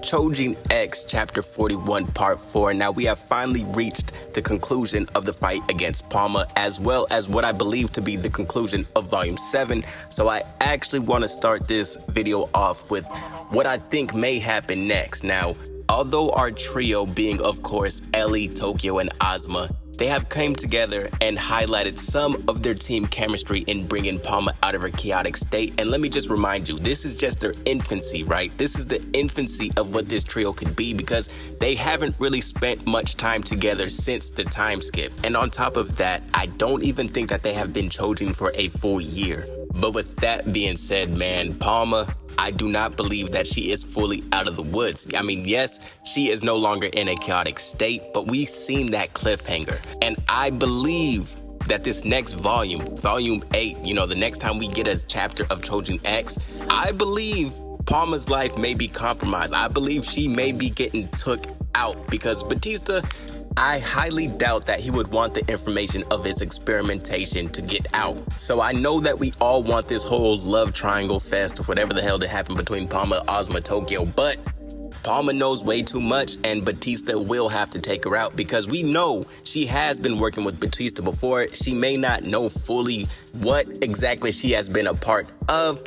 Choujin X Chapter 41 Part 4. Now we have finally reached the conclusion of the fight against Palma, as well as what I believe to be the conclusion of Volume 7. So I actually want to start this video off with what I think may happen next. Now, although our trio being, of course, Ellie, Tokio, and Azuma, they have came together and highlighted some of their team chemistry in bringing Palma out of her chaotic state. And let me just remind you, this is just their infancy, right? This is the infancy of what this trio could be, because they haven't really spent much time together since the time skip. And on top of that, I don't even think that they have been Choujin for a full year. But with that being said, man, Palma, I do not believe that she is fully out of the woods. I mean, yes, she is no longer in a chaotic state, but we've seen that cliffhanger. And I believe that this next volume, Volume 8, the next time we get a chapter of Choujin X, I believe Palma's life may be compromised. I believe she may be getting took out, because Batista, I highly doubt that he would want the information of his experimentation to get out. So I know that we all want this whole love triangle fest or whatever the hell that happened between Palma, Azuma, Tokio, but Palma knows way too much, and Batista will have to take her out, because we know she has been working with Batista before. She may not know fully what exactly she has been a part of,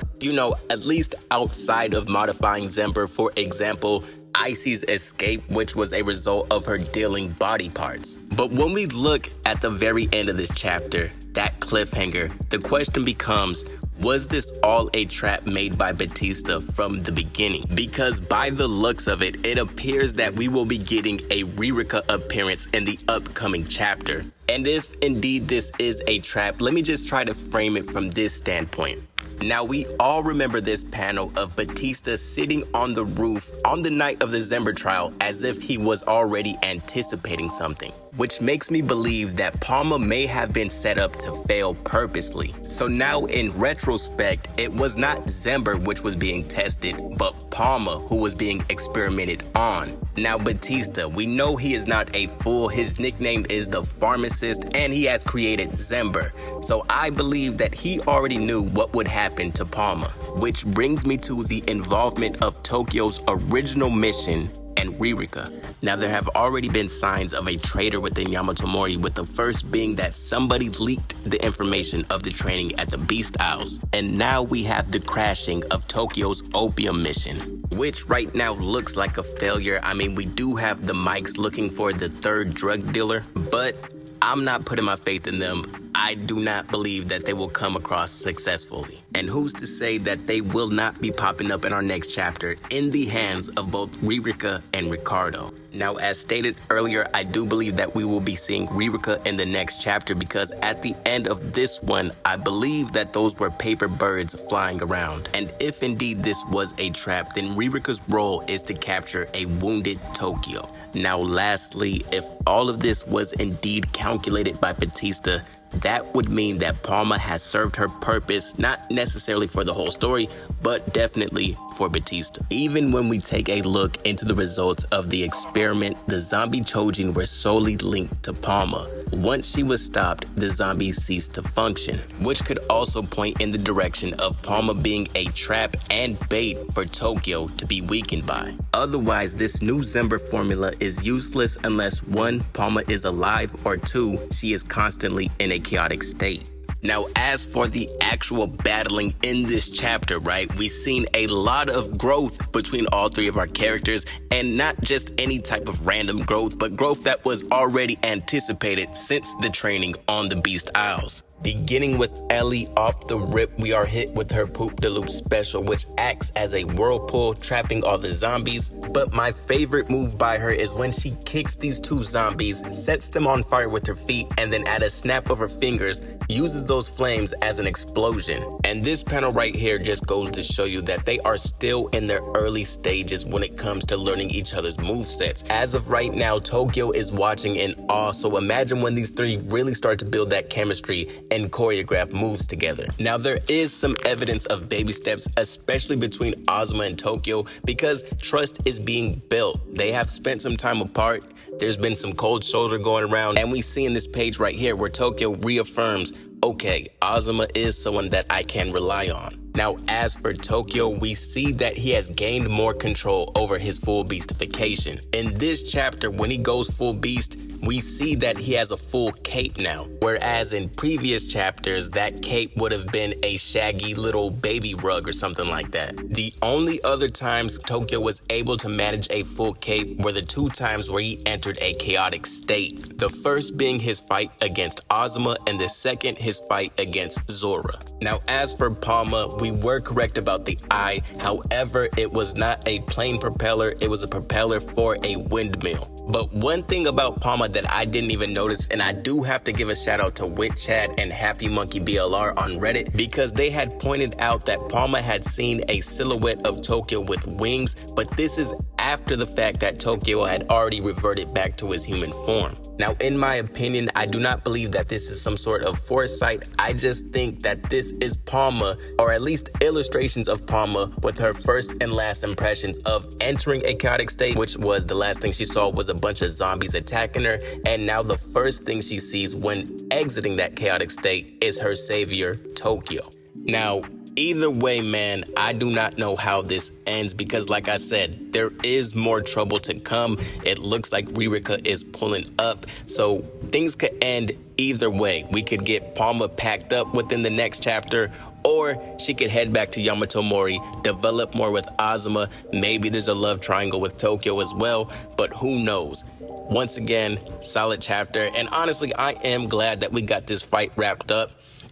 at least outside of modifying Zember. For example, Icy's escape, which was a result of her dealing body parts. But when we look at the very end of this chapter, that cliffhanger, the question becomes, was this all a trap made by Batista from the beginning? Because by the looks of it, it appears that we will be getting a Ririka appearance in the upcoming chapter. And if indeed this is a trap, let me just try to frame it from this standpoint. Now, we all remember this panel of Batista sitting on the roof on the night of the Zember trial as if he was already anticipating something, which makes me believe that Palma may have been set up to fail purposely. So now in retrospect, it was not Zember which was being tested, but Palma who was being experimented on. Now Batista, we know he is not a fool. His nickname is the Pharmacist, and he has created Zember. So I believe that he already knew what would happen to Palma, which brings me to the involvement of Tokyo's original mission and Ririka. Now, there have already been signs of a traitor within Yamato Mori, with the first being that somebody leaked the information of the training at the Beast Isles. And now we have the crashing of Tokyo's opium mission, which right now looks like a failure. I mean, we do have the mics looking for the third drug dealer, but I'm not putting my faith in them. I do not believe that they will come across successfully. And who's to say that they will not be popping up in our next chapter in the hands of both Ririka and Ricardo. Now, as stated earlier, I do believe that we will be seeing Ririka in the next chapter, because at the end of this one, I believe that those were paper birds flying around. And if indeed this was a trap, then Ririka's role is to capture a wounded Tokyo. Now, lastly, if all of this was indeed calculated by Batista, that would mean that Palma has served her purpose, not necessarily for the whole story, but definitely for Batista. Even when we take a look into the results of the experiment, the zombie Choujin were solely linked to Palma. Once she was stopped, the zombies ceased to function, which could also point in the direction of Palma being a trap and bait for Tokyo to be weakened by. Otherwise, this new Zember formula is useless unless 1, Palma is alive, or 2, she is constantly in a chaotic state. Now, as for the actual battling in this chapter, right, we've seen a lot of growth between all three of our characters, and not just any type of random growth, but growth that was already anticipated since the training on the Beast Isles. Beginning with Ellie, off the rip, we are hit with her Poop de Loop special, which acts as a whirlpool, trapping all the zombies. But my favorite move by her is when she kicks these 2 zombies, sets them on fire with her feet, and then at a snap of her fingers, uses those flames as an explosion. And this panel right here just goes to show you that they are still in their early stages when it comes to learning each other's movesets. As of right now, Tokyo is watching in awe, so imagine when these 3 really start to build that chemistry and choreograph moves together. Now, there is some evidence of baby steps, especially between Azuma and Tokyo, because trust is being built. They have spent some time apart. There's been some cold shoulder going around, and we see in this page right here where Tokyo reaffirms, okay, Azuma is someone that I can rely on. Now, as for Tokio, we see that he has gained more control over his full beastification. In this chapter, when he goes full beast, we see that he has a full cape now, whereas in previous chapters, that cape would have been a shaggy little baby rug or something like that. The only other times Tokio was able to manage a full cape were the 2 times where he entered a chaotic state. The first being his fight against Azuma, and the second his fight against Zora. Now, as for Palma, we were correct about the eye. However, it was not a plain propeller, it was a propeller for a windmill. But one thing about Palma that I didn't even notice, and I do have to give a shout out to WitChat and Happy Monkey BLR on Reddit, because they had pointed out that Palma had seen a silhouette of Tokio with wings, but this is after the fact that Tokio had already reverted back to his human form. Now, in my opinion, I do not believe that this is some sort of foresight. I just think that this is Palma, or at least illustrations of Palma, with her first and last impressions of entering a chaotic state, which was the last thing she saw was a bunch of zombies attacking her, and now the first thing she sees when exiting that chaotic state is her savior, Tokio. Now, either way, man, I do not know how this ends because, like I said, there is more trouble to come. It looks like Ririka is pulling up, so things could end either way. We could get Palma packed up within the next chapter, or she could head back to Yamato Mori, develop more with Azuma. Maybe there's a love triangle with Tokio as well, but who knows? Once again, solid chapter, and honestly, I am glad that we got this fight wrapped up.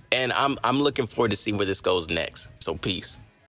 And I'm looking forward to see where this goes next. So peace.